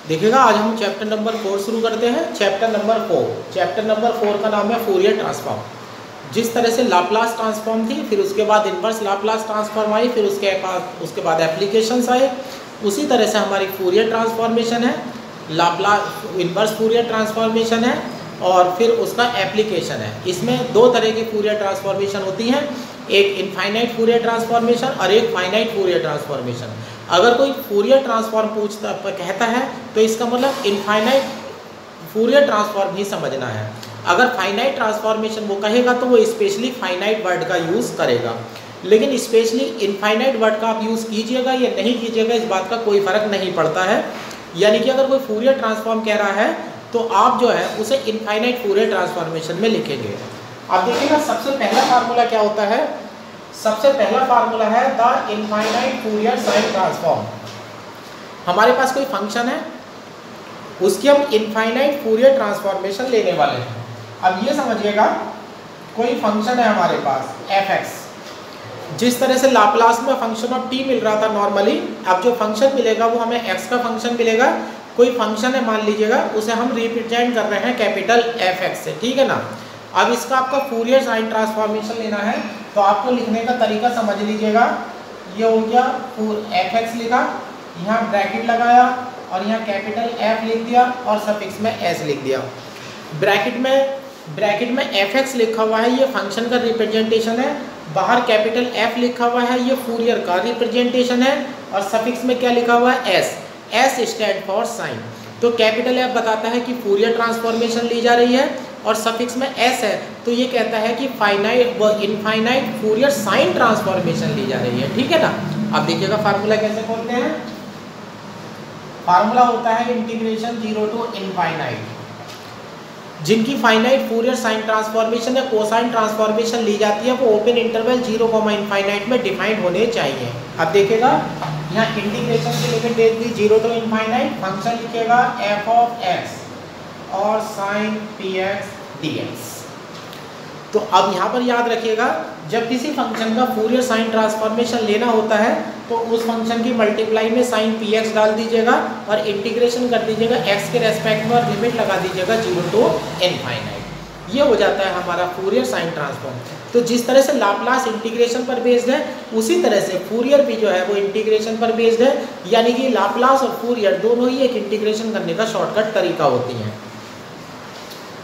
देखिएगा आज हम चैप्टर नंबर 4 शुरू करते हैं। चैप्टर नंबर 4 का नाम है फूरियर ट्रांसफॉर्म। जिस तरह से लाप्लास ट्रांसफॉर्म थी, फिर उसके बाद इनवर्स लाप्लास ट्रांसफॉर्म आई, फिर उसके बाद एप्लीकेशंस आए, उसी तरह से हमारी फूरियर ट्रांसफॉर्मेशन है, लाप्लास इनवर्स फूरियर ट्रांसफॉर्मेशन है और फिर उसका एप्लीकेशन है। इसमें दो तरह की फूरियर ट्रांसफॉर्मेशन होती हैं, एक इनफाइनाइट फूरियर ट्रांसफॉर्मेशन और एक फाइनाइट फूरियर ट्रांसफॉर्मेशन। अगर कोई फूरियर ट्रांसफॉर्म कहता है तो इसका मतलब इनफाइनाइट फूरियर ट्रांसफॉर्म ही समझना है। अगर फाइनाइट ट्रांसफॉर्मेशन वो कहेगा तो वो स्पेशली फाइनाइट वर्ड का यूज़ करेगा, लेकिन स्पेशली इनफाइनाइट वर्ड का आप यूज़ कीजिएगा या नहीं कीजिएगा इस बात का कोई फ़र्क नहीं पड़ता है। यानी कि अगर कोई फूरियर ट्रांसफॉर्म कह रहा है तो आप जो है उसे इनफाइनाइट फूरियर ट्रांसफॉर्मेशन में लिखेंगे। अब देखिएगा सबसे पहला फार्मूला क्या होता है। सबसे पहला फार्मूला है the infinite Fourier sign transform. हमारे पास कोई फंक्शन है, उसकी हम इनफाइनाइट फूरियर ट्रांसफॉर्मेशन लेने वाले हैं। अब ये समझिएगा कोई फंक्शन है हमारे पास f(x), जिस तरह से लाप्लास में फंक्शन ऑफ t मिल रहा था नॉर्मली, अब जो फंक्शन मिलेगा वो हमें x का फंक्शन मिलेगा। कोई फंक्शन है मान लीजिएगा, उसे हम रिप्रेजेंट कर रहे हैं कैपिटल f(x) से, ठीक है ना। अब इसका आपका फूरियर साइन ट्रांसफॉर्मेशन लेना है तो आपको लिखने का तरीका समझ लीजिएगा। ये हो गया f(x) लिखा, यहाँ ब्रैकेट लगाया और यहाँ कैपिटल F लिख दिया और सफिक्स में s लिख दिया। ब्रैकेट में f(x) लिखा हुआ है, ये फंक्शन का रिप्रेजेंटेशन है। बाहर कैपिटल F लिखा हुआ है, ये फूरियर का रिप्रेजेंटेशन है। और सफिक्स में क्या लिखा हुआ है, s स्टैंड फॉर साइन। तो कैपिटल F बताता है कि फूरियर ट्रांसफॉर्मेशन ली जा रही है और सफिक्स में s है तो ये कहता है कि फाइनाइट व इनफाइनाइट फूरियर साइन ट्रांसफॉर्मेशन ली जा रही है, ठीक है ना। अब देखिएगा फार्मूला कैसे खोलते हैं। फार्मूला होता है इंटीग्रेशन 0 टू इनफाइनाइट। जिनकी फाइनाइट फूरियर साइन ट्रांसफॉर्मेशन या कोसाइन ट्रांसफॉर्मेशन ली जाती है वो ओपन इंटरवल 0, इनफाइनाइट में डिफाइंड होने चाहिए। अब देखिएगा यहाँ इंटीग्रेशन की लिमिट दे दी 0 टू इनफाइनाइट, फंक्शन लिखिएगा f(x) और साइन px dx। तो अब यहाँ पर याद रखिएगा जब किसी फंक्शन का फूरियर साइन ट्रांसफॉर्मेशन लेना होता है तो उस फंक्शन की मल्टीप्लाई में साइन px डाल दीजिएगा और इंटीग्रेशन कर दीजिएगा x के रेस्पेक्ट में और लिमिट लगा दीजिएगा 0 टू इनफाइनाइट। ये हो जाता है हमारा फूरियर साइन ट्रांसफॉर्म। तो जिस तरह से लाप्लास इंटीग्रेशन पर बेस्ड है उसी तरह से फूरियर भी जो है वो इंटीग्रेशन पर बेस्ड है। यानी कि लाप्लास और फूरियर दोनों ही एक इंटीग्रेशन करने का शॉर्टकट तरीका होती हैं।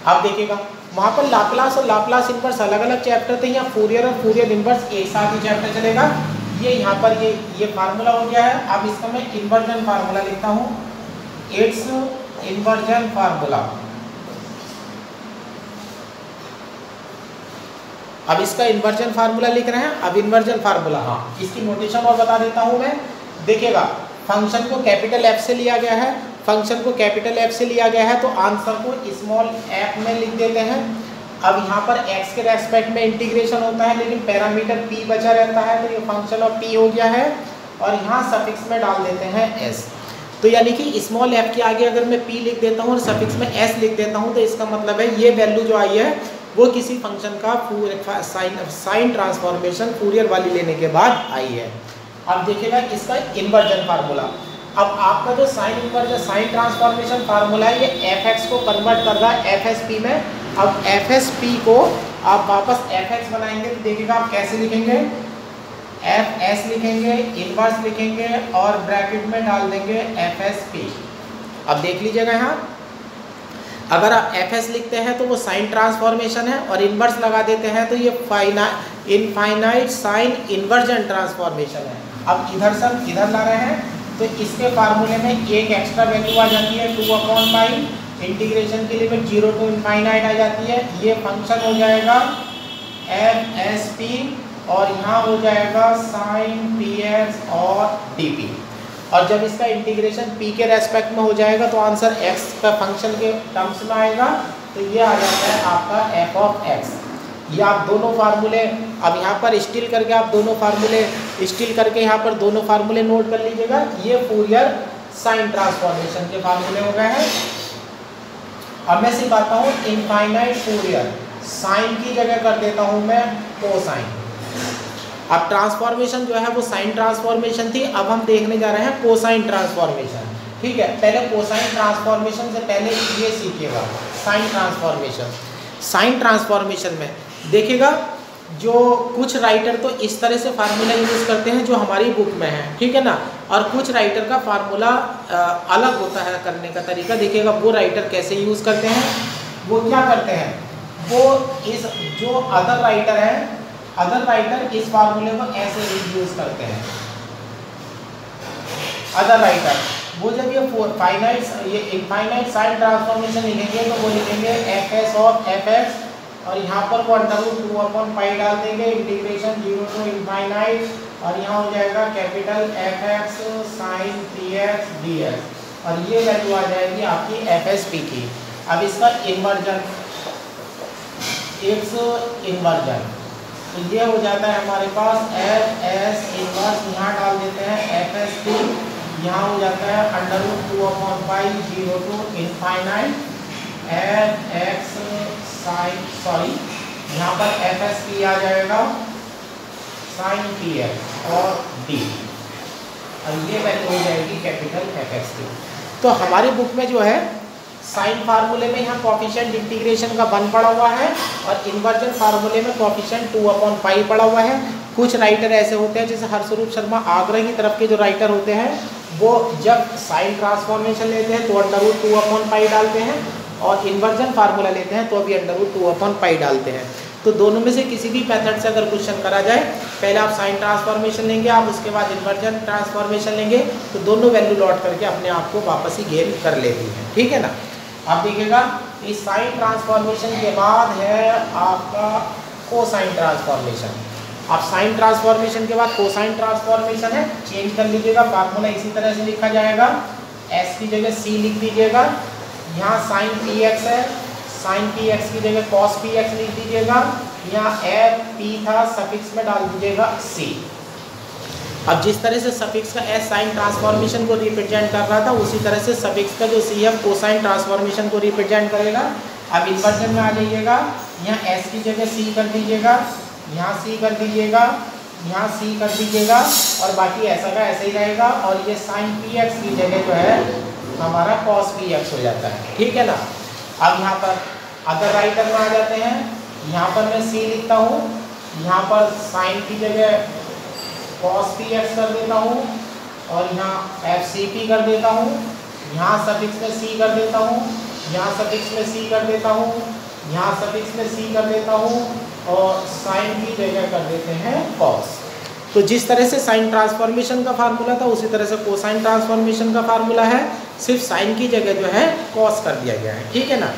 अब देखिएगा वहाँ पर लाप्लास और लाप्लास इनवर्स अलग अलग चैप्टर थे, यहाँ फूरियर और फूरियर इनवर्स एक साथ ही चैप्टर चलेगा। ये यहाँ पर ये फार्मूला हो गया है। अब इसका मैं इन्वर्जन फार्मूला लिखता हूँ, इट्स इन्वर्जन फार्मूला। अब इसका इन्वर्जन फार्मूला लिख रहे हैं। अब इन्वर्जन फार्मूला, हाँ इसकी नोटेशन और बता देता हूँ मैं। देखिएगा फंक्शन को कैपिटल F से लिया गया है, फंक्शन को कैपिटल F से लिया गया है तो आंसर को स्मॉल f में लिख देते हैं। अब यहाँ पर x के रेस्पेक्ट में इंटीग्रेशन होता है लेकिन पैरामीटर p बचा रहता है तो ये फंक्शन ऑफ p हो गया है और यहाँ सफिक्स में डाल देते हैं s। तो यानी कि स्मॉल f के आगे अगर मैं p लिख देता हूँ और सफिक्स में s लिख देता हूँ तो इसका मतलब है ये वैल्यू जो आई है वो किसी फंक्शन का साइन ट्रांसफॉर्मेशन फूरियर वाली लेने के बाद आई है। अब देखिएगा इसका इन्वर्जन फार्मूला। अब आपका जो साइन ट्रांसफॉर्मेशन फार्मूला है ये f(x) को कन्वर्ट कर रहा है f(p) में। अब f(p) को आप वापस f(x) बनाएंगे तो देखिएगा आप कैसे लिखेंगे, f(s) लिखेंगे, इनवर्स लिखेंगे और ब्रैकेट में डाल देंगे f(p). अब देख लीजिएगा यहाँ अगर आप f(s) लिखते हैं तो वो साइन ट्रांसफॉर्मेशन है और इनवर्स लगा देते हैं तो ये इनफाइनाइट साइन इन्वर्जन ट्रांसफॉर्मेशन है। अब इधर से हम इधर ला रहे हैं तो इसके फार्मूले में एक एक्स्ट्रा वैल्यू आ जाती है 2/, इंटीग्रेशन की लिमिट 0 टू इनफाइनाइट आ जाती है। ये फंक्शन हो जाएगा f(p) और यहाँ हो जाएगा साइन px और dp। और जब इसका इंटीग्रेशन p के रेस्पेक्ट में हो जाएगा तो आंसर x का फंक्शन के टर्म्स में आएगा तो ये आ जाता है आपका f(x). ये आप दोनों फार्मूले अब यहाँ पर स्टिल करके यहाँ पर दोनों फार्मूले नोट कर लीजिएगा। ये फूरियर साइन ट्रांसफॉर्मेशन के फार्मूले हो गए हैं। अब मैं सिखाता हूँ इनफाइनाइट फूरियर साइन की जगह कर देता हूँ मैं कोसाइन। अब ट्रांसफॉर्मेशन जो है वो साइन ट्रांसफॉर्मेशन थी, अब हम देखने जा रहे हैं कोसाइन ट्रांसफॉर्मेशन। ठीक है, पहले कोसाइन ट्रांसफॉर्मेशन से पहले ये सीखिएगा साइन ट्रांसफॉर्मेशन। साइन ट्रांसफॉर्मेशन में देखिएगा जो कुछ राइटर तो इस तरह से फार्मूला यूज़ करते हैं जो हमारी बुक में है, ठीक है ना, और कुछ राइटर का फार्मूला अलग होता है करने का तरीका। देखिएगा वो राइटर कैसे यूज़ करते हैं, वो क्या करते हैं, वो इस जो अदर राइटर है, अदर राइटर इस फार्मूले को ऐसे यूज़ करते हैं। अदर राइटर वो जब ये इनफाइनाइट साइन ट्रांसफॉर्मेशन लिखेंगे तो वो लिखेंगे F S of F x, और यहाँ पर वो √2/पाई डाल देंगे, इंटीग्रेशन 0 to इनफाइनाइट, और यहाँ हो जाएगा capital F X sine P x D X, और ये वैल्यू आ जाएगी आपकी एफ एस पी की। अब इसका इन्वर्जन एक्स इन्वर्जन, तो ये हो जाता है हमारे पास एफ एस इन्वर्स, यहाँ डाल देते हैं एफ एस पी, यहाँ हो जाता है √2/पाई 0 to infinite F X sine, sorry यहाँ पर एफ एस पी आ जाएगा साइन पी एक्स और डी, और ये वैल्यू हो जाएगी कैपिटल एफ एक्स टी। तो हमारी बुक में जो है साइन फार्मूले में यहाँ कॉफिशिएंट इंटीग्रेशन का 1 पड़ा हुआ है, और इन्वर्जन फार्मूले में कॉफिशिएंट 2/पाई पड़ा हुआ है। कुछ राइटर ऐसे होते हैं जैसे हरस्वरूप शर्मा आगरा की तरफ के जो राइटर होते हैं वो जब साइन ट्रांसफॉर्मेशन लेते हैं तो √2/पाई डालते हैं, और इन्वर्जन फार्मूला लेते हैं तो अभी √2/पाई डालते हैं। तो दोनों में से किसी भी मेथड से अगर क्वेश्चन करा जाए, पहले आप साइन ट्रांसफॉर्मेशन लेंगे, आप उसके बाद इन्वर्जन ट्रांसफॉर्मेशन लेंगे, तो दोनों वैल्यू लौट करके अपने आप को वापस ही गेन कर लेती है, ठीक है ना। अब देखिएगा इस साइन ट्रांसफॉर्मेशन के बाद है आपका कोसाइन ट्रांसफॉर्मेशन। अब साइन ट्रांसफॉर्मेशन के बाद कोसाइन ट्रांसफॉर्मेशन है, चेंज कर लीजिएगा, फार्मूला इसी तरह से लिखा जाएगा, एस की जगह सी लिख दीजिएगा, यहाँ साइन पी एक्स है, साइन पी एक्स की जगह कॉस पी एक्स लिख दीजिएगा, यहाँ एफ पी था सफिक्स में डाल दीजिएगा सी। अब जिस तरह से सफिक्स का एस साइन ट्रांसफॉर्मेशन को रिप्रेजेंट कर रहा था, उसी तरह से सफिक्स का जो सी है कोसाइन ट्रांसफॉर्मेशन को रिप्रेजेंट करेगा। अब इन्वर्जन में आ जाइएगा, यहाँ एस की जगह सी कर दीजिएगा, यहाँ सी कर दीजिएगा, यहाँ सी कर दीजिएगा, और बाकी ऐसा का ऐसा ही रहेगा, और ये साइन पी एक्स की जगह जो है हमारा कॉस पी एक्स हो जाता है, ठीक है ना। अब यहाँ पर अदर राइटर में आ जाते हैं, यहाँ पर मैं सी लिखता हूँ, यहाँ पर साइन की जगह कॉस पी एक्स कर देता हूँ, और यहाँ एफ सी पी कर देता हूँ, यहाँ सफिक्स में सी कर देता हूँ, यहाँ सफिक्स में सी कर देता हूँ, यहाँ सफिक्स में सी कर देता हूँ, और साइन की जगह कर देते हैं कॉस। तो जिस तरह से साइन ट्रांसफॉर्मेशन का फार्मूला था उसी तरह से कोसाइन ट्रांसफॉर्मेशन का फार्मूला है, सिर्फ साइन की जगह जो है कॉस कर दिया गया है, ठीक है ना।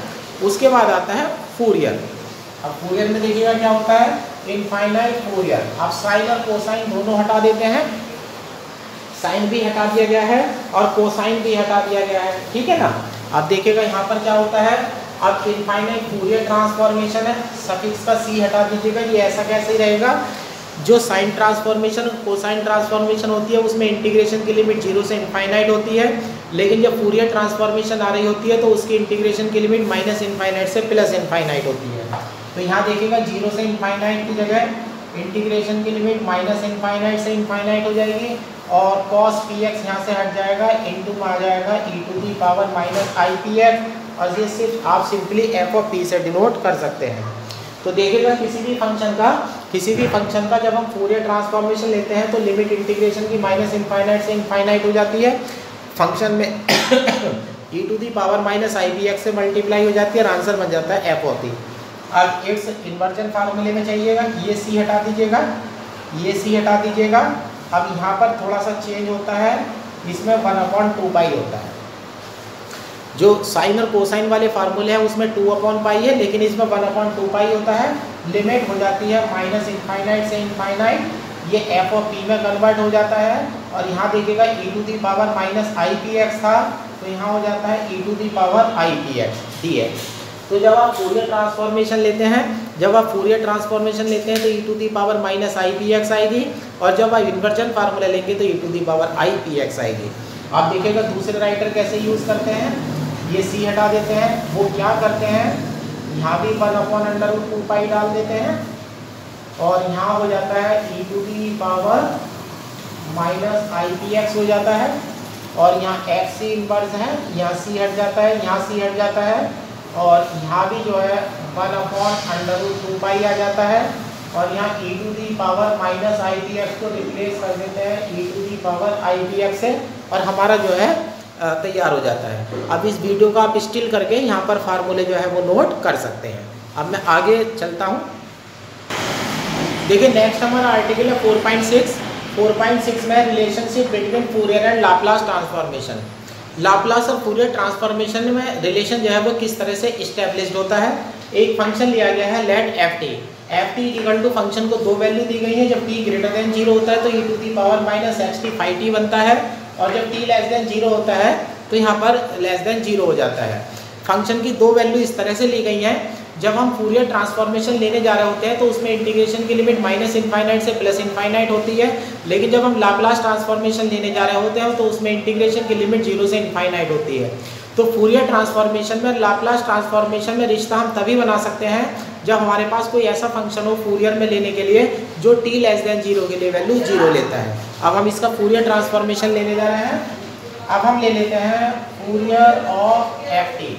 उसके बाद आता है फूरियर। अब फूरियर में देखिएगा क्या होता है, इनफाइनाइट फूरियर। अब साइन और कोसाइन दोनों हटा देते हैं, साइन भी हटा दिया गया है और कोसाइन भी हटा दिया गया है, ठीक है ना। अब देखिएगा यहाँ पर क्या होता है, अब इनफाइनाइट फूरियर ट्रांसफॉर्मेशन है, सफिक्स का सी हटा दीजिएगा, ये ऐसा कैसे ही रहेगा। जो साइन ट्रांसफॉर्मेशन कोसाइन ट्रांसफॉर्मेशन होती है उसमें इंटीग्रेशन की लिमिट 0 से इनफाइनाइट होती है, लेकिन जब फूरियर ट्रांसफॉर्मेशन आ रही होती है तो उसकी इंटीग्रेशन की लिमिट माइनस इनफाइनाइट से प्लस इनफाइनाइट होती है। तो यहाँ देखिएगा 0 से इनफाइनाइट की जगह इंटीग्रेशन की लिमिट माइनस इनफाइनाइट से इनफाइनाइट हो जाएगी, और कॉस पी एक्स यहाँ से हट जाएगा, इनटू में आ जाएगा e⁻ आई पी एक्स, और ये सिर्फ आप सिंपली एफ ऑफ पी से डिनोट कर सकते हैं। तो देखिएगा किसी भी फंक्शन का जब हम फूरियर ट्रांसफॉर्मेशन लेते हैं तो लिमिट इंटीग्रेशन की माइनस इनफाइनाइट से इनफाइनाइट हो जाती है, फंक्शन में e⁻ आई पी एक्स से मल्टीप्लाई हो जाती है, और आंसर बन जाता है एफ ऑफ पी। अब एक्स इन्वर्जन फार्मूले में चाहिएगा, ये सी हटा दीजिएगा, ये सी हटा दीजिएगा। अब यहाँ पर थोड़ा सा चेंज होता है, इसमें 1/2 होता है। जो साइन और कोसाइन वाले फार्मूले हैं उसमें 2/पाई है, लेकिन इसमें 1/2 होता है। लिमिट हो जाती है माइनस इनफाइनाइट से इनफाइनाइट, ये एफ ऑफ पी में कन्वर्ट हो जाता है। और यहाँ देखिएगा e⁻ आई पी एक्स था, तो यहाँ हो जाता है e⁻ i P x D x. तो जब आप फूरियर ट्रांसफॉर्मेशन लेते हैं तो e⁻ आई पी एक्स आएगी, और जब आप इन्वर्जन फार्मूला लेंगे तो e⁻ आई पी एक्स आएगी। आप देखिएगा दूसरे राइटर कैसे यूज़ करते हैं, ये सी हटा देते हैं, वो क्या करते हैं, यहाँ भी 1/√2 डाल देते हैं, और यहाँ हो जाता है e⁻ आई पी एक्स हो जाता है। और यहाँ एक्स सी इनवर्स है, यहाँ सी हट जाता है, यहाँ सी हट जाता है, और यहाँ भी जो है 1/√2 पाई आ जाता है, और यहाँ e to the power minus I P X को रिप्लेस कर देते हैं e to the power I P X से, और हमारा जो है तैयार हो जाता है। अब इस वीडियो को आप स्टिल करके यहाँ पर फार्मूले जो है वो नोट कर सकते हैं। अब मैं आगे चलता हूँ। देखिए नेक्स्ट हमारा आर्टिकल है 4.6 में relationship between Fourier and Laplace transformation. Laplace और फूरियर ट्रांसफॉर्मेशन में रिलेशन जो है वो किस तरह से इस्टेब्लिश्ड होता है। एक फंक्शन लिया गया है let F T equal to function को दो वैल्यू दी गई है। जब t ग्रेटर देन 0 होता है तो e to the power minus X T phi T बनता है, और जब t लेस देन 0 होता है तो यहाँ पर लेस देन 0 हो जाता है। फंक्शन की दो वैल्यू इस तरह से ली गई हैं। जब हम फूरियर ट्रांसफॉर्मेशन लेने जा रहे होते हैं तो उसमें इंटीग्रेशन की लिमिट माइनस इनफाइनाइट से प्लस इनफाइनाइट होती है, लेकिन जब हम लाप्लास ट्रांसफॉर्मेशन लेने जा रहे होते हैं तो उसमें इंटीग्रेशन की लिमिट 0 से इनफाइनाइट होती है। तो फूरियर ट्रांसफॉर्मेशन में लाप्लास ट्रांसफॉर्मेशन में रिश्ता हम तभी बना सकते हैं जब हमारे पास कोई ऐसा फंक्शन हो फूरियर में लेने के लिए जो t लेस देन 0 के लिए वैल्यू 0 लेता है। अब हम इसका फूरियर ट्रांसफॉर्मेशन लेने जा रहे हैं। अब हम ले लेते हैं फूरियर ऑफ एफ टी।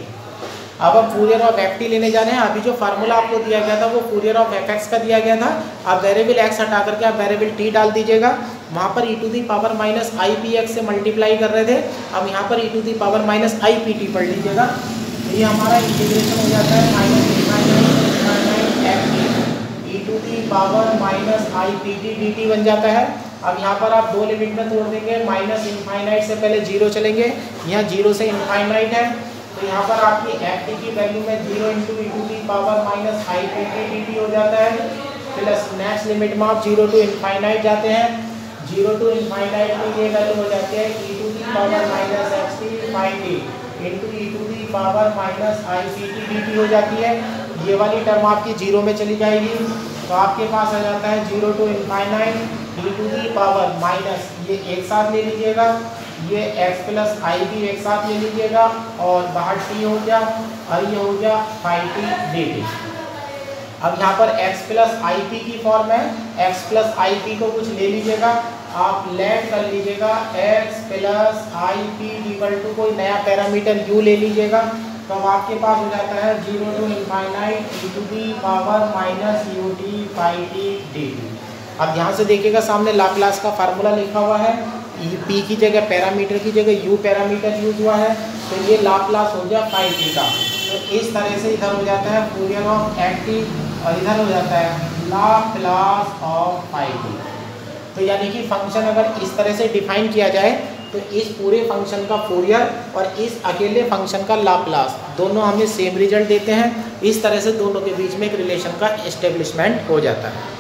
अब हम फूरियर ऑफ एफ टी लेने जा रहे हैं। अभी जो फार्मूला आपको दिया गया था वो फूरियर ऑफ एफ एक्स का दिया गया था। अब वेरिएबल एक्स हटा करके आप वेरिएबल टी डाल दीजिएगा। वहाँ पर e to the power minus I P X से मल्टीप्लाई कर रहे थे, अब यहाँ पर e to the power minus I P T पढ़ लीजिएगा। ये हमारा इंटीग्रेशन हो जाता है minus F T e to the power minus I P T D T बन जाता है। अब यहाँ पर आप दो लिमिट में तोड़ देंगे, माइनस इनफाइनाइट से पहले 0 चलेंगे, यहाँ 0 से इनफाइनाइट है, तो यहाँ पर आपकी एफ टी की वैल्यू में 0 into e to the power minus I P T D T हो जाता है। प्लस नेक्स्ट लिमिट में आप 0 टू इनफाइनाइट जाते हैं, 0 टू इनफाइनाइट में ये वैल्यू हो जाती है e to the power minus X T phi T into e to the power minus I P T D T हो जाती है। ये वाली टर्म आपकी 0 में चली जाएगी, तो आपके पास आ जाता है 0 to infinite e to the power minus, ये एक साथ ले लीजिएगा, ये x प्लस आई भी एक साथ ले लीजिएगा, और बाहर t हो गया और ये हो गया फाई टी डी टी। अब यहाँ पर x प्लस आई पी की फॉर्म है, x प्लस आई पी को कुछ ले लीजिएगा, आप लेट कर लीजिएगा x plus I P equal to कोई नया पैरामीटर u ले लीजिएगा, तो अब आपके पास हो जाता है 0 to infinite e to the power minus U T phi T D T. अब ध्यान से देखिएगा सामने लाप्लास का फार्मूला लिखा हुआ है, p की जगह पैरामीटर की जगह u पैरामीटर यूज हुआ है, तो ये लाप्लास हो गया फाई टी का। तो इस तरह से इधर हो जाता है फूरियर ऑफ एफ टी और इधर हो जाता है लाप्लास ऑफ फाई टी। तो यानी कि फंक्शन अगर इस तरह से डिफाइन किया जाए तो इस पूरे फंक्शन का फूरियर और इस अकेले फंक्शन का लाप्लास दोनों हमें सेम रिजल्ट देते हैं। इस तरह से दोनों के बीच में एक रिलेशन का एस्टेब्लिशमेंट हो जाता है।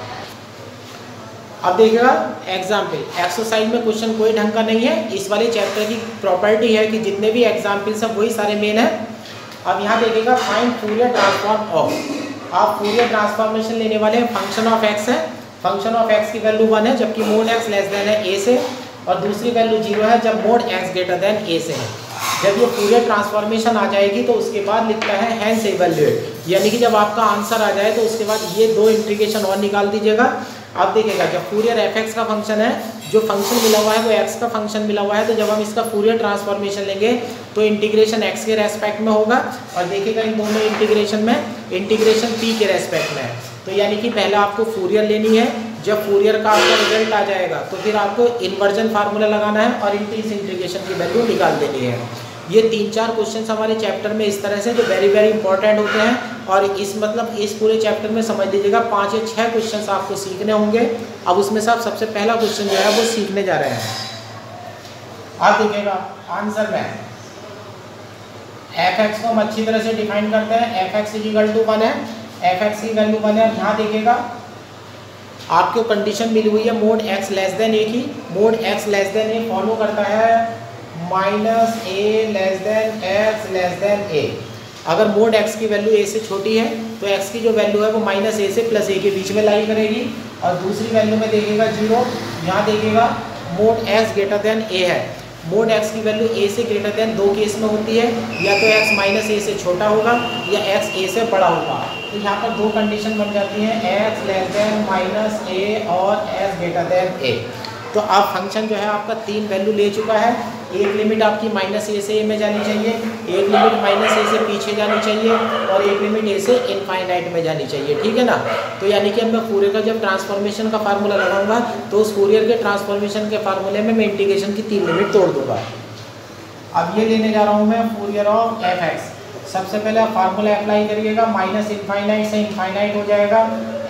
अब देखिएगा एग्जाम्पल, एक्सरसाइज में क्वेश्चन कोई ढंग का नहीं है। इस वाले चैप्टर की प्रॉपर्टी है कि जितने भी एग्जाम्पल्स हैं वही सारे मेन है। अब यहाँ देखिएगा फाइंड फूरियर ट्रांसफॉर्म ऑफ, आप फूरियर ट्रांसफॉर्मेशन लेने वाले हैं फंक्शन ऑफ एक्स है, फंक्शन ऑफ एक्स की वैल्यू 1 है जबकि मोड एक्स लेस देन है ए से, और दूसरी वैल्यू 0 है जब मोड एक्स ग्रेटर देन ए से है। जब ये फूरियर ट्रांसफॉर्मेशन आ जाएगी तो उसके बाद लिखता है हैंस इवैल्यूएट, यानी कि जब आपका आंसर आ जाए तो उसके बाद ये दो इंटीग्रेशन और निकाल दीजिएगा। अब देखिएगा जब फूरियर एफ एक्स का फंक्शन है, जो फंक्शन मिला हुआ है वो एक्स का फंक्शन मिला हुआ है, तो जब हम इसका फूरियर ट्रांसफॉर्मेशन लेंगे तो इंटीग्रेशन एक्स के रेस्पेक्ट में होगा, और देखिएगा इन दोनों इंटीग्रेशन में इंटीग्रेशन पी के रेस्पेक्ट में है। तो यानी कि पहले आपको फूरियर लेनी है, जब फूरियर का आपका रिजल्ट आ जाएगा तो फिर आपको इन्वर्जन फार्मूला लगाना है और इस इंटीग्रेशन की वैल्यू निकाल देनी है। ये 3-4 क्वेश्चन हमारे चैप्टर में इस तरह से जो वेरी वेरी इंपॉर्टेंट होते हैं, और इस मतलब इस पूरे चैप्टर में समझ लीजिएगा 5 या 6 क्वेश्चन आपको सीखने होंगे। अब उसमें से आप सबसे पहला क्वेश्चन जो है वो सीखने जा रहे हैं। आप देखिएगा आंसर में एफ एक्स को हम अच्छी तरह से डिफाइन करते हैं, एफ एक्स इक्वल टू 1 है, एफ एक्स की वैल्यू 1 है। यहाँ देखिएगा आपको कंडीशन मिली हुई है mod x less than a की, mod x less than a follow करता है minus a less than x less than a. अगर मोड एक्स की वैल्यू ए से छोटी है तो एक्स की जो वैल्यू है वो माइनस ए से प्लस ए के बीच में लाई करेगी, और दूसरी वैल्यू में देखिएगा 0। यहाँ देखिएगा मोड एक्स ग्रेटर देन ए है, मोड एक्स की वैल्यू ए से ग्रेटर देन 2 केस में होती है, या तो एक्स माइनस ए से छोटा होगा या एक्स ए से बड़ा होगा। तो यहाँ पर दो कंडीशन बन जाती हैं, एक्स लेस देन माइनस ए और एक्स ग्रेटर देन ए। तो अब फंक्शन जो है आपका 3 वैल्यू ले चुका है, एक लिमिट आपकी माइनस ए से ए में जानी चाहिए, एक लिमिट माइनस ए से पीछे जानी चाहिए और एक लिमिट ए से इनफाइनाइट में जानी चाहिए, ठीक है ना। तो यानी कि अब मैं फूरियर का जब ट्रांसफॉर्मेशन का फार्मूला लगाऊंगा तो उस फूरियर के ट्रांसफॉर्मेशन के फार्मूले में मैं इंटीग्रेशन की 3 लिमिट तोड़ दूंगा। अब ये लेने जा रहा हूँ मैं फूरियर ऑफ एफ एक्स। सबसे पहले आप फार्मूला अप्लाई करिएगा, माइनस इनफाइनाइट से इनफाइनाइट हो जाएगा,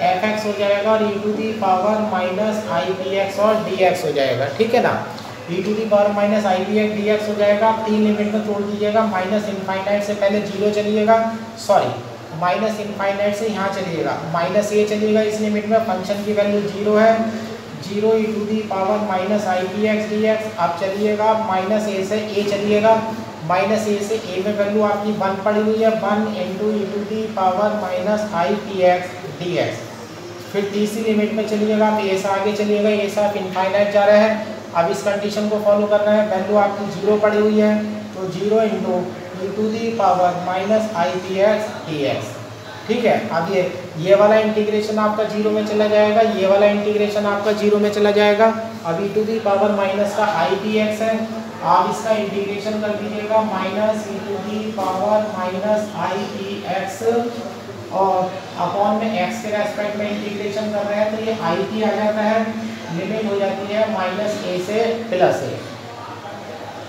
एफ एक्स हो जाएगा और e to the power minus I P x और डी एक्स हो जाएगा, ठीक है ना। E to the power minus I P x D x हो जाएगा। 3 लिमिट में तोड़ दीजिएगा, माइनस इनफाइनाइट से पहले 0 चलिएगा, सॉरी माइनस इनफाइनाइट से यहाँ चलिएगा, माइनस ए चलिएगा इस लिमिट में, फंक्शन की वैल्यू 0 है, 0 e to the power minus I P x D x. अब चलिएगा माइनस ए से ए चलिएगा, माइनस ए से ए में वैल्यू आपकी 1 पड़ी हुई है, 1 into E to the power minus I P x D X. फिर तीसरी लिमिट में चलिएगा, आप ए से आगे चलिएगा, ए से आप इनफाइनाइट जा रहे हैं। अब इस कंडीशन को फॉलो करना है, वैल्यू आपकी 0 पड़ी हुई है तो 0 into E to the power minus I P x D X, ठीक है। अब ये वाला इंटीग्रेशन आपका 0 में चला जाएगा, ये वाला इंटीग्रेशन आपका 0 में चला जाएगा। अब ई टू दी पावर माइनस का आई पी एक्स है, आप इसका इंटीग्रेशन कर दीजिएगा, minus E to the power minus I P x और अपॉन में एक्स के रेस्पेक्ट में इंटीग्रेशन कर रहे हैं तो ये आई पी आ जाता है, लिमिट हो जाती है माइनस ए से प्लस ए।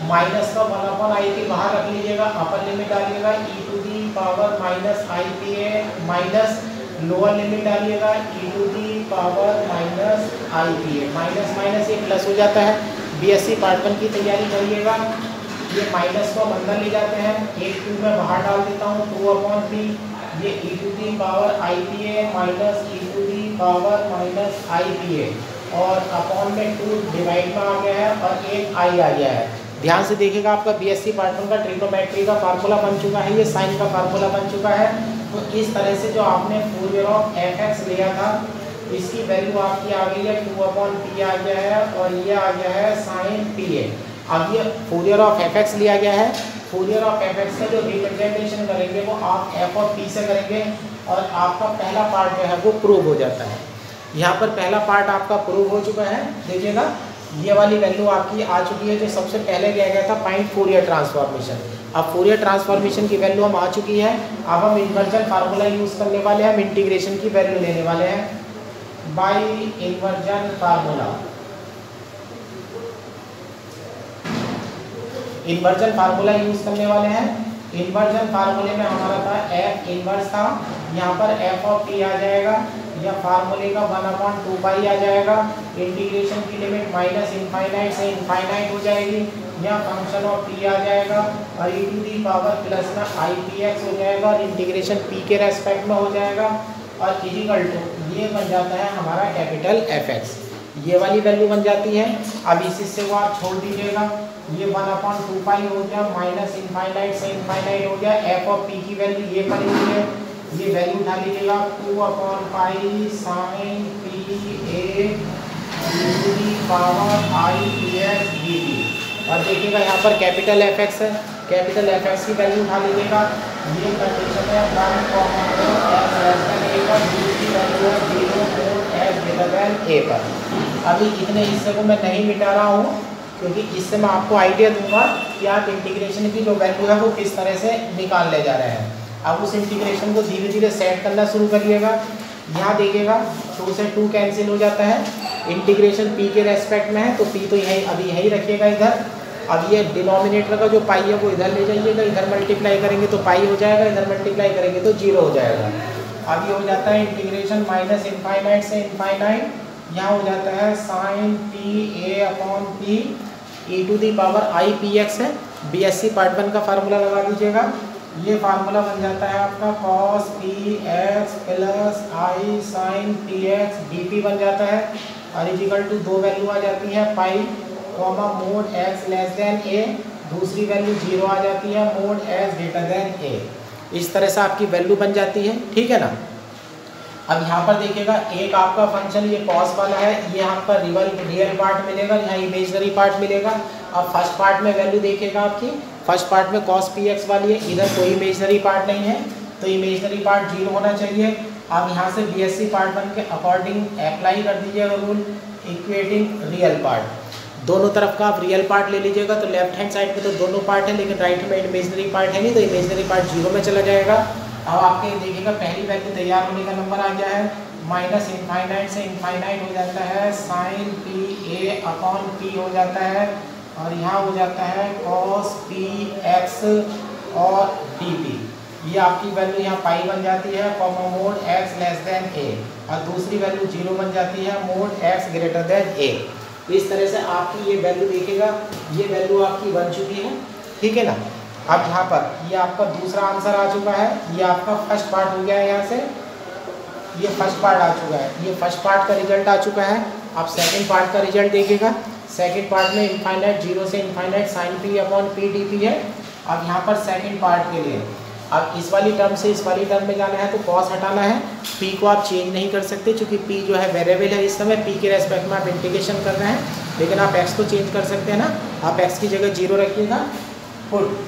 माइनस का 1 अपॉन आई पी बाहर रख लीजिएगा, अपर लिमिट डालिएगा e to the power minus I p a minus lower limit डालिएगा e to the power minus I p a, minus minus ये प्लस हो जाता है। बीएससी पार्ट 1 की तैयारी करिएगा। ये माइनस को अंदर ले जाते हैं, एक 2 में बाहर डाल देता हूँ, 2 अपॉन 3, ये e to the power I p a minus E to the power minus I p a और अपॉन में 2 डिवाइड में आ गया है और एक आई आ गया है। ध्यान से देखिएगा, आपका बीएससी पार्ट 1 का ट्रिग्नोमेट्री का फार्मूला बन चुका है, ये साइन का फार्मूला बन चुका है। तो इस तरह से जो आपने फूरियर ऑफ एफ एक्स लिया था इसकी वैल्यू आपकी आ गई है 2 अपॉन पी आ गया है और ये आ गया है साइन पी ए। अब ये फूरियर ऑफ एफ एक्स लिया गया है, फूरियर ऑफ एफ एक्स का जो रिप्रेजेंटेशन करेंगे वो आप एफ और पी से करेंगे और आपका पहला पार्ट जो है वो प्रूव हो जाता है। यहाँ पर पहला पार्ट आपका प्रूव हो चुका है, देखिएगा ये वाली वैल्यू आपकी आ चुकी है जो सबसे पहले लिया गया था पॉइंट फूरियर ट्रांसफॉर्मेशन। अब फूरियर ट्रांसफॉर्मेशन की वैल्यू हम आ चुकी है, अब हम इन्वर्जन फार्मूला यूज़ करने वाले हैं, हम इंटीग्रेशन की वैल्यू लेने वाले हैं by inversion formula. Inversion formula use करने वाले हैं। इन्वर्जन फार्मूले में हमारा था एफ इन्वर्स था, यहाँ पर एफ ऑफ पी आ जाएगा या फार्मूले का 1/2 पाई आ जाएगा। इंटीग्रेशन की लिमिट माइनस इनफाइनाइट से इनफाइनाइट हो जाएगी, या फंक्शन ऑफ पी आ जाएगा और e to the power plus में आई पी एक्स हो जाएगा और इंटीग्रेशन पी के रेस्पेक्ट में हो जाएगा और इक्वल टू ये बन जाता है हमारा कैपिटल एफ एक्स, ये वाली वैल्यू बन जाती है। अब इसी से वो आप छोड़ दीजिएगा, ये 1/2 पाई हो गया, माइनस इनफाइनाइट से इनफाइनाइट हो गया। एफ ऑफ पी की वैल्यू ये बनी हुई है, ये वैल्यू उठा लीजिएगा 2 pi sine P A to the power I P x D T. और देखिएगा यहाँ पर कैपिटल एफ एक्स है, कैपिटल एफ एक्स की वैल्यू उठा लीजिएगा। ये कंडीशन है 1 पर, दूसरी वैल्यू है 0 ए पर। अभी इतने हिस्से को मैं नहीं मिटा रहा हूँ क्योंकि इससे मैं आपको आइडिया दूंगा कि आप इंटीग्रेशन की जो वैल्यू है वो किस तरह से निकालने जा रहे हैं। अब उस इंटीग्रेशन को धीरे धीरे सेट करना शुरू करिएगा। यहाँ देखिएगा 2 से 2 कैंसिल हो जाता है, इंटीग्रेशन पी के रेस्पेक्ट में है तो पी तो यही अभी यही रखिएगा इधर। अब ये डिनोमिनेटर का जो पाई है वो इधर ले जाइएगा, इधर मल्टीप्लाई करेंगे तो पाई हो जाएगा, इधर मल्टीप्लाई करेंगे तो 0 हो जाएगा। अब ये हो जाता है इंटीग्रेशन माइनस इनफाइनाइट से इनफाइनाइट, यहाँ हो जाता है sine P A upon P E to the power I P X है। बीएससी पार्ट 1 का फार्मूला लगा दीजिएगा, ये फार्मूला बन जाता है आपका cos p x plus i sine P x d p बन जाता है और इक्वल टू 2 वैल्यू आ जाती है pi comma mod x less than a, दूसरी वैल्यू 0 आ जाती है mod x greater than a. इस तरह से आपकी वैल्यू बन जाती है, ठीक है ना। अब यहाँ पर देखिएगा एक आपका फंक्शन ये कॉस वाला है, ये यहाँ पर रियल पार्ट मिलेगा, यहाँ इमेजनरी पार्ट मिलेगा। अब फर्स्ट पार्ट में वैल्यू देखिएगा आपकी, फर्स्ट पार्ट में कॉस पी एक्स वाली है, इधर कोई इमेजनरी पार्ट नहीं है तो इमेजनरी पार्ट 0 होना चाहिए। अब यहाँ से बीएससी पार्ट 1 के अकॉर्डिंग अप्लाई कर दीजिएगा रूल इक्वेटिंग रियल पार्ट। दोनों तरफ का आप रियल पार्ट ले लीजिएगा तो लेफ्ट हैंड साइड में तो दोनों पार्ट है, लेकिन राइट में इमेजनरी पार्ट है नहीं, तो इमेजनरी पार्ट 0 में चला जाएगा। अब आपके देखिएगा पहली वैल्यू तैयार होने का नंबर आ गया है, माइनस इनफाइनाइट से इनफाइनाइट हो जाता है sine P A upon p हो जाता है, और यहाँ हो जाता है कॉस पी एक्स और डी पी। ये आपकी वैल्यू यहाँ पाई बन जाती है, comma mod x less than a, और दूसरी वैल्यू 0 बन जाती है mod x greater than a. इस तरह से आपकी ये वैल्यू देखिएगा, ये वैल्यू आपकी बन चुकी है, ठीक है ना। अब यहाँ पर ये आपका दूसरा आंसर आ चुका है, ये आपका फर्स्ट पार्ट हो गया है, यहाँ से ये फर्स्ट पार्ट आ चुका है, ये फर्स्ट पार्ट का रिजल्ट आ चुका है। अब सेकंड पार्ट का रिजल्ट देखिएगा, सेकंड पार्ट में इनफाइनाइट 0 से infinite sine P upon P D P है। अब यहाँ पर सेकंड पार्ट के लिए अब इस वाली टर्म से इस वाली टर्म में जाना है तो कॉस हटाना है, पी को आप चेंज नहीं कर सकते क्योंकि पी जो है वेरिएबल है, इस समय पी के रेस्पेक्ट में आप इंटीग्रेशन कर रहे हैं, लेकिन आप एक्स को चेंज कर सकते हैं ना। आप एक्स की जगह 0 रखिएगा, पुट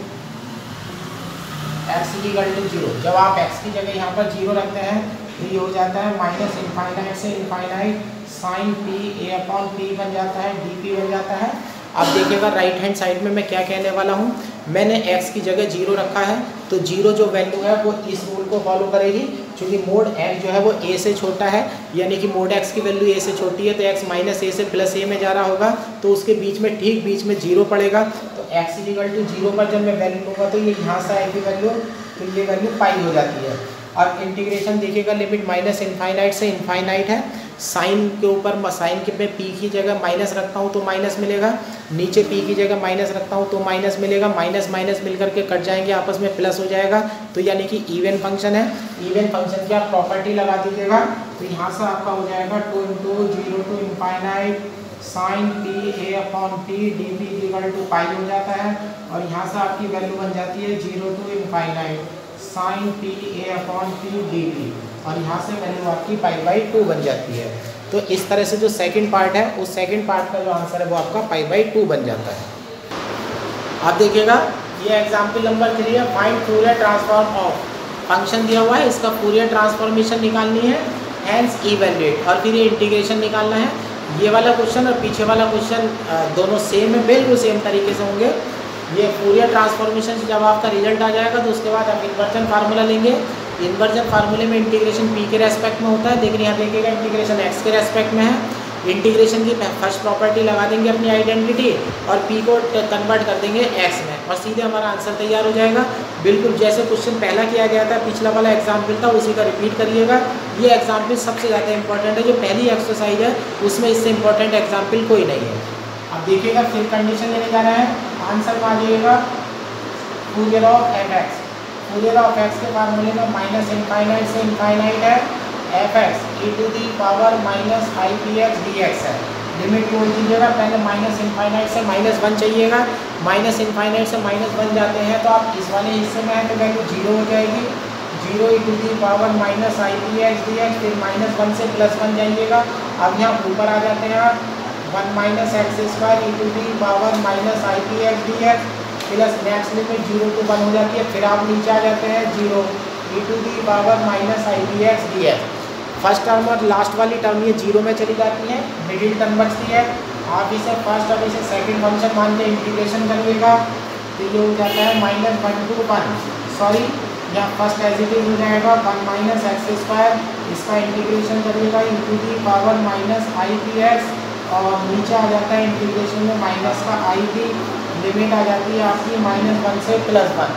एक्स इक्वल टू 0। जब आप एक्स की जगह यहाँ पर 0 रखते हैं तो ये हो जाता है माइनस इनफाइनाइट से infinite sine P A upon P बन जाता है, डी पी बन जाता है। अब देखिएगा राइट हैंड साइड में मैं क्या कहने वाला हूँ, मैंने x की जगह 0 रखा है तो 0 जो वैल्यू है वो इस रूल को फॉलो करेगी, क्योंकि मोड x जो है वो a से छोटा है, यानी कि मोड x की वैल्यू a से छोटी है तो x माइनस a से प्लस a में जा रहा होगा, तो उसके बीच में ठीक बीच में 0 पड़ेगा। तो x इक्वल टू 0 पर जब मैं वैल्यू लूँगा तो ये यहाँ से आएगी वैल्यू, तो ये वैल्यू पाई हो जाती है। और इंटीग्रेशन देखिएगा, लिमिट माइनस इनफाइनाइट से इनफाइनाइट है, साइन के ऊपर साइन के मैं पी की जगह माइनस रखता हूँ तो माइनस मिलेगा, नीचे पी की जगह माइनस रखता हूँ तो माइनस मिलेगा, माइनस माइनस मिलकर के कट जाएंगे, आपस में प्लस हो जाएगा, तो यानी कि इवन फंक्शन है। इवन फंक्शन की आप प्रॉपर्टी लगा दीजिएगा तो यहाँ से आपका हो जाएगा 2 × 0 to infinite sine P A upon P D p equal to pi हो जाता है, और यहाँ से आपकी वैल्यू बन जाती है 0 to infinite sine P A upon P D P, और यहाँ से वैल्यू आपकी π/2 बन जाती है। तो इस तरह से जो सेकंड पार्ट है उस सेकंड पार्ट का जो आंसर है वो आपका π/2 बन जाता है। आप देखिएगा ये एग्जाम्पल नंबर 3 है, find Fourier transform of, function दिया हुआ है, इसका फूरियर ट्रांसफॉर्मेशन निकालनी है, हैंस इवैल्यूएट, और फिर ये इंटीग्रेशन निकालना है। ये वाला क्वेश्चन और पीछे वाला क्वेश्चन दोनों सेम है, बिल्कुल सेम तरीके से होंगे। ये फूरियर ट्रांसफॉर्मेशन से जब आपका रिजल्ट आ जाएगा तो उसके बाद आप इन्वर्जन फार्मूला लेंगे। इन्वर्जन फार्मूले में इंटीग्रेशन पी के रेस्पेक्ट में होता है, लेकिन यहाँ देखिएगा इंटीग्रेशन एक्स के रेस्पेक्ट में है। इंटीग्रेशन की फर्स्ट प्रॉपर्टी लगा देंगे अपनी आइडेंटिटी और पी को कन्वर्ट कर देंगे एक्स में, और सीधे हमारा आंसर तैयार हो जाएगा। बिल्कुल जैसे क्वेश्चन पहला किया गया था, पिछला वाला एग्जाम्पल था, उसी का रिपीट करिएगा। ये एग्जाम्पल सबसे ज़्यादा इंपॉर्टेंट है, जो पहली एक्सरसाइज है उसमें इससे इंपॉर्टेंट एग्जाम्पल कोई नहीं है। अब देखिएगा फिर कंडीशन लेने जाना है, आंसर में आ जाइएगा Fourier of F x. Fourier of x के फार्मूले में माइनस इनफाइनाइट से इनफाइनाइट है F x e⁻ i P x D x है। लिमिट बोल दीजिएगा, पहले माइनस इनफाइनाइट से -1 चाहिएगा, माइनस इनफाइनाइट से -1 जाते हैं तो आप इस वाले हिस्से में है तो वैल्यू 0 हो जाएगी, 0 e⁻ i P x D X, फिर -1 से +1 जाइएगा। अब यहाँ ऊपर आ जाते हैं आप 1 - x² e⁻ i P x D x plus next limit 0 to 1 हो जाती है, फिर आप नीचे आ जाते हैं 0 e⁻ i P x D x. First term और लास्ट वाली टर्म ये 0 में चली जाती है, मिडिल टर्म बचती है। आप इसे फर्स्ट और इसे सेकंड फंक्शन मान के इंटीग्रेशन करिएगा तो ये हो जाता है -1 to 1, सॉरी यहाँ फर्स्ट एज इट इज हो जाएगा 1 - x², इसका इंटीग्रेशन करिएगा e⁻ आई पी एक्स, और नीचे आ जाता है इंटीग्रेशन में माइनस का आई पी, लिमिट आ जाती है आपकी -1 से +1,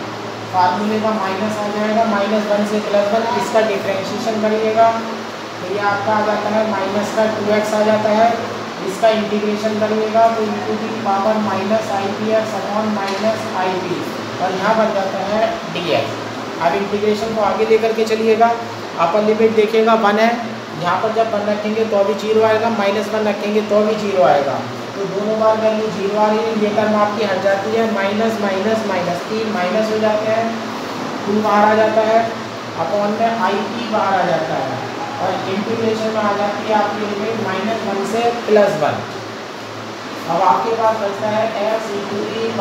फार्मूले का माइनस आ जाएगा -1 से +1, इसका डिफ्रेंशिएशन करिएगा तो ये आपका आ जाता है माइनस का 2x आ जाता है, इसका इंटीग्रेशन करिएगा तो e⁻ i P x upon -i P, और यहाँ बन जाता है dx। अब इंटीग्रेशन को आगे लेकर के चलिएगा, अपर लिमिट देखिएगा 1 है, यहाँ पर जब 1 रखेंगे तो भी 0 आएगा, -1 रखेंगे तो भी 0 आएगा, तो दोनों बार वैल्यू 0 आ रही है, ये टर्म आपकी हट जाती है, माइनस माइनस माइनस 3 माइनस हो जाते हैं, 2 बाहर आ जाता है, अपॉन में आई पी बाहर आ जाता है, और इंटीग्रेशन में आ जाती है आपकी लिमिट -1 से +1। अब आपके पास बचता है x e⁻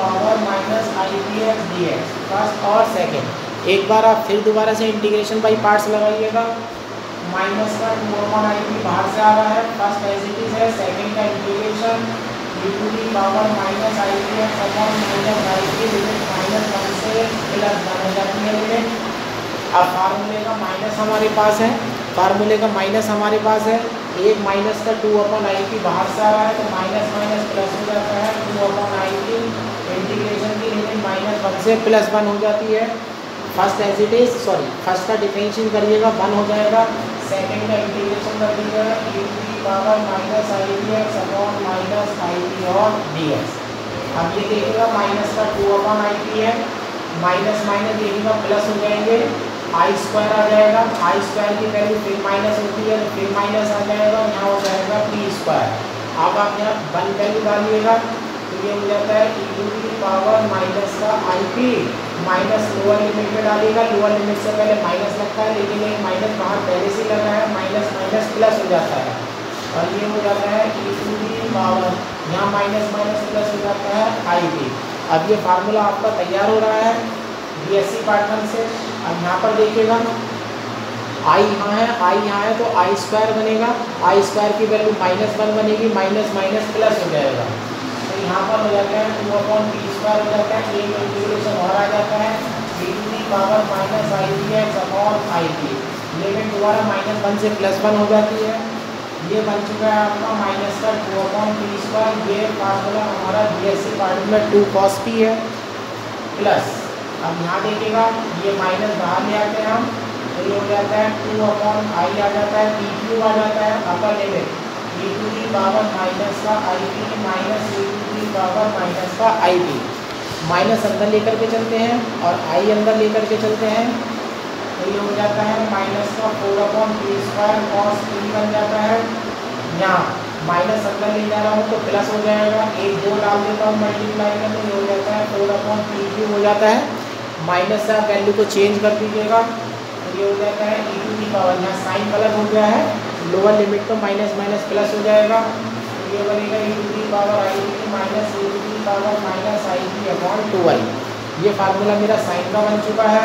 i P x D x, first और सेकेंड। एक बार आप फिर दोबारा से इंटीग्रेशन बाई पार्ट्स लगाइएगा, माइनस का 2 आई पी बाहर से आ रहा है, फर्स्ट एज इट इज है, सेकेंड का integration e to the power minus I P x upon minus i की लिमिट -1 से +1 हो जाती है लिमिट। अब फार्मूले का माइनस हमारे पास है, फार्मूले का माइनस हमारे पास है, एक माइनस का 2/i बाहर से आ रहा है तो माइनस माइनस प्लस हो जाता है 2/i इंटीग्रेशन की लिमिट -1 से +1 हो जाती है। First as it is, sorry first का डिफरेंशिएशन करिएगा 1 हो जाएगा, सेकंड का इंटीग्रेशन कर दीजिएगा e to the power -i upon -i और dx। अब ये देखिएगा माइनस का 2/i है, माइनस माइनस देखिएगा प्लस हो जाएंगे, आई स्क्वायर आ जाएगा, आई स्क्वायर की वैल्यू फिर माइनस होती है तो फिर माइनस आ जाएगा, यहाँ हो जाएगा पी स्क्वायर। अब आप यहाँ 1 वैल्यू डालिएगा तो ये हो जाता है e to the power minus का i p minus lower limit में डालिएगा, लोअर लिमिट से पहले माइनस लगता है लेकिन एक माइनस बाहर पहले से लगा है, माइनस माइनस प्लस हो जाता है और ये हो जाता है e टू दी पावर, यहाँ माइनस माइनस प्लस हो जाता है आई पी। अब ये फार्मूला आपका तैयार हो रहा है बीएससी पैटर्न से। अब यहाँ पर देखिएगा आई यहाँ है तो आई स्क्वायर बनेगा, आई स्क्वायर की वैल्यू -1 बनेगी, माइनस माइनस प्लस हो जाएगा तो यहाँ पर हो जाता है 2/p² हो जाता है, एक इंटीग्रेशन और आ जाता है e to the power -i upon i p, limit दोबारा -1 से +1 हो जाती है। ये बन चुका है आपका माइनस का 2/p²। ये फार्मूला हमारा बीएससी पार्ट में 2 cos p है प्लस, अब यहाँ देखिएगा ये माइनस बाहर ले आते हैं हम तो ये हो जाता है 2/i आ जाता है, p³ आ जाता है upper limit e to the power minus का i p minus e to the power minus का आई पी, माइनस अंदर लेकर के चलते हैं और आई अंदर लेकर के चलते हैं तो ये हो जाता है माइनस का 4/p² cos p बन जाता है। यहाँ माइनस अंदर ले जा रहा हूँ तो प्लस हो जाएगा, एक 2 डाल देता हूँ मल्टीप्लाई करके, ये हो जाता है 4/p³ हो जाता है। माइनस से आप वैल्यू को चेंज कर दीजिएगा तो ये हो जाता है e टू दी पावर, यहाँ साइन गलत हो गया है, लोअर लिमिट तो माइनस माइनस प्लस हो जाएगा तो ये बनेगा e to the power I p minus e to the power minus I p upon 2i। ये फार्मूला मेरा साइन का बन चुका है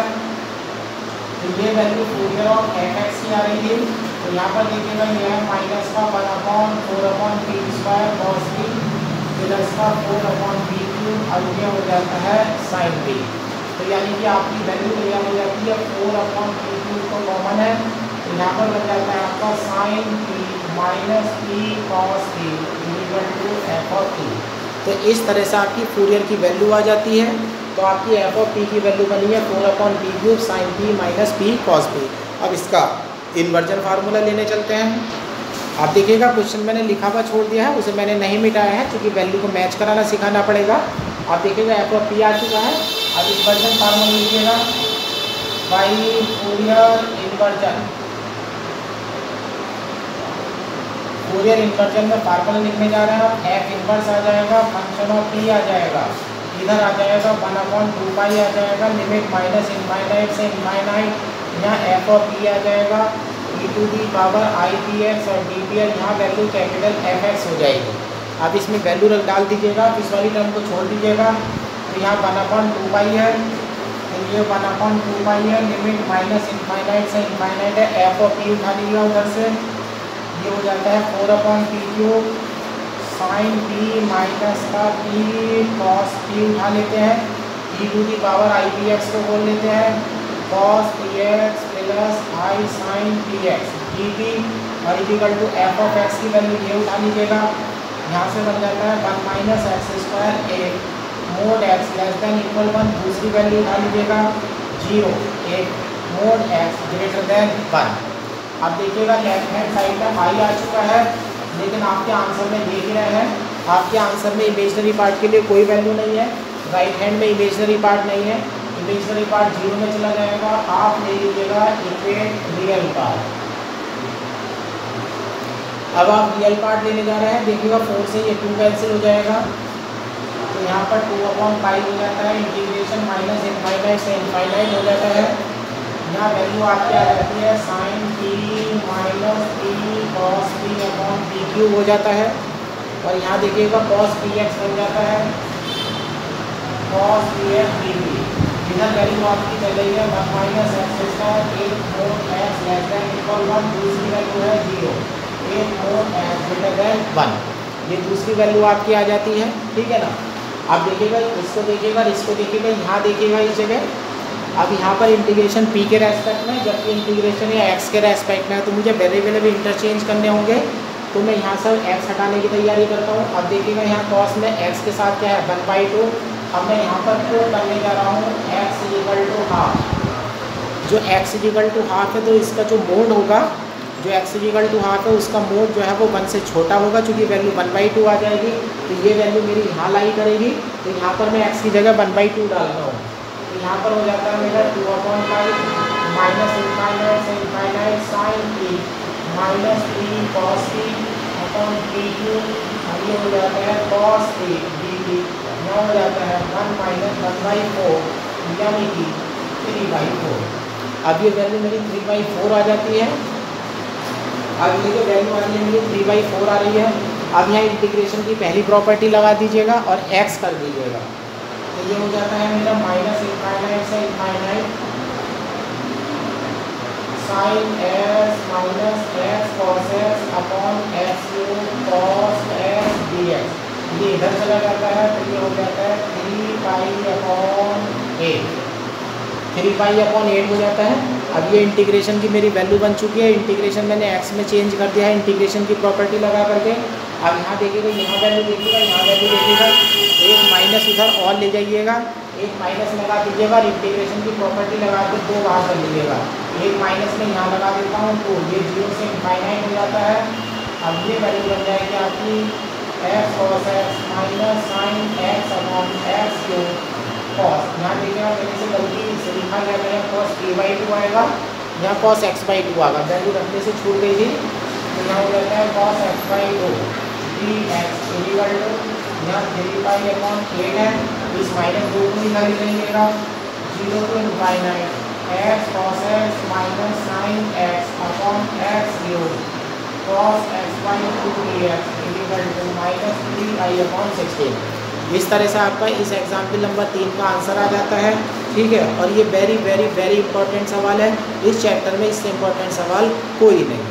तो ये वैल्यू फूरियर ऑफ fx की आ रही थी तो यहाँ पर देखिएगा ये है माइनस का 1/4/p² cos p प्लस का 4/p³, अब ये हो जाता है साइन p। तो यानी कि आपकी वैल्यू तैयार हो जाती है 4/p³ को कॉमन है तो यहाँ पर बन जाता है आपका sine p minus p cos p equal to f of p। तो इस तरह से आपकी फूरियर की वैल्यू आ जाती है। तो आपकी f ऑफ p की वैल्यू बनी है 4/p³ sine p minus p cos p। अब इसका इन्वर्जन फार्मूला लेने चलते हैं। आप देखिएगा क्वेश्चन मैंने लिखा हुआ छोड़ दिया है, उसे मैंने नहीं मिटाया है क्योंकि वैल्यू को मैच कराना सिखाना पड़ेगा। आप देखिएगा f ऑफ p आ चुका है। अब इन्वर्जन फार्मूला लीजिएगा by Fourier inversion. Fourier inversion में फार्मूला लिखने जा रहे हैं हम, f इन्वर्स आ जाएगा, फंक्शन ऑफ p आ जाएगा, इधर आ जाएगा 1/2π आ जाएगा, लिमिट -∞ से इनफाइनाइट, यहाँ f ऑफ p आ जाएगा e to the power ipx और dpl, यहाँ वैल्यू कैपिटल fx हो जाएगी। अब इसमें वैल्यू डाल दीजिएगा, इस वाली टर्म को छोड़ दीजिएगा तो यहाँ 1/2π है तो ये 1/2π है, लिमिट -∞ से इनफाइनाइट है, f ऑफ p उठा लीजिएगा उधर से, ये हो जाता है 4/p³ साइन p माइनस का p cos p उठा लेते हैं, e to the power ipx को बोल लेते हैं cos px plus i sine px dp और equal to f of x की वैल्यू ये उठा लीजिएगा, यहाँ से बन जाता है 1 - x² एक mode x less than equal 1, दूसरी वैल्यू उठा लीजिएगा 0 एक मोड x ग्रेटर देन 1। अब देखिएगा लेफ्ट हैंड साइड में i आ चुका है लेकिन आपके आंसर में देख रहे हैं, आपके आंसर में इमेजनरी पार्ट के लिए कोई वैल्यू नहीं है, राइट हैंड में इमेजनरी पार्ट नहीं है, इमेजनरी पार्ट 0 में चला जाएगा। आप ले लीजिएगा इक्वेट रियल पार्ट। अब आप रियल पार्ट लेने जा रहे हैं, देखिएगा 4 से ये 2 कैंसिल हो जाएगा तो यहाँ पर 2/π हो जाता है, इंटीग्रेशन -∞ से इनफाइनाइट हो जाता है। यहाँ वैल्यू आपकी आ जाती है sine p minus p cos p upon p³ हो जाता है और यहाँ देखिएगा cos px बन जाता है cos px dp। इधर वैल्यू आपकी चल रही है 1 - x² एक mode x less than equal 1, दूसरी वैल्यू है 0 एक मोड x ग्रेटर देन 1। ये दूसरी वैल्यू आपकी आ जाती है, ठीक है ना। अब देखिएगा इसको देखिएगा, इसको देखिएगा, यहाँ देखिएगा इस जगह। अब यहाँ पर इंटीग्रेशन p के रेस्पेक्ट में, जबकि इंटीग्रेशन या x के रेस्पेक्ट में है, तो मुझे वेरिएबल भी इंटरचेंज करने होंगे। तो मैं यहाँ से x हटाने की तैयारी करता हूँ। अब देखिएगा यहाँ cos में x के साथ क्या है 1/2। अब मैं यहाँ पर प्रूव करने जा रहा हूँ x = हाफ। जो x = हाफ है तो इसका जो मोड होगा, जो x = हाफ है उसका मोड जो है वो 1 से छोटा होगा, चूँकि वैल्यू 1/2 आ जाएगी। तो ये वैल्यू मेरी यहाँ लाई करेगी। तो यहाँ पर मैं x की जगह 1/2 डालता हूँ। तो यहाँ पर हो जाता है मेरा 2/5 माइनस इनफाइनाइट से infinite sine t minus t cos t upon t3। अब ये हो जाता है cos t dt। यहाँ हो जाता है 1 माइनस 1/4 यानी कि 3/4। अब ये वैल्यू मेरी 3/4 आ जाती है। अब ये जो वैल्यू आ रही है मेरी 3/4 आ रही है। अब यहाँ इंटीग्रेशन की पहली प्रॉपर्टी लगा दीजिएगा और x कर दीजिएगा। तो ये हो जाता है मेरा माइनस इनफाइनाइट से infinite sine s minus x cos s upon x cos s dx। ये इधर चला जाता है तो ये हो जाता है 3π/8 हो जाता है। अब ये इंटीग्रेशन की मेरी वैल्यू बन चुकी है। इंटीग्रेशन मैंने x में चेंज कर दिया है इंटीग्रेशन की प्रॉपर्टी लगा करके। अब यहाँ देखिएगा, यहाँ वैल्यू देखिएगा, यहाँ वैल्यू देखिएगा, एक माइनस उधर और ले जाइएगा, एक माइनस लगा दीजिएगा। इंटीग्रेशन की प्रॉपर्टी लगा के 2 बाहर कर लीजिएगा। एक माइनस में यहाँ लगा देता हूँ तो ये 0 से इनफाइनाइट हो जाता है। अब ये वैल्यू बन जाएगी आपकी x cos x minus sine x upon x cos। यहाँ देखिएगा मेरे से गलती से लिखा गया है cos t/2 आएगा, यहाँ cos x/2 आएगा। वैल्यू रखने से छूट गई थी। तो यहाँ हो जाता है cos x/2 dx = यहाँ 3π/8 है। इस माइनस 2 को निकाल लीजिएगा। 0 to infinite x cos x minus sine x upon x cos x/2 dx = minus 3i/16। इस तरह से आपका इस एग्जाम्पल नंबर 3 का आंसर आ जाता है, ठीक है। और ये वेरी वेरी वेरी इंपॉर्टेंट सवाल है। इस चैप्टर में इससे इंपॉर्टेंट सवाल कोई नहीं है।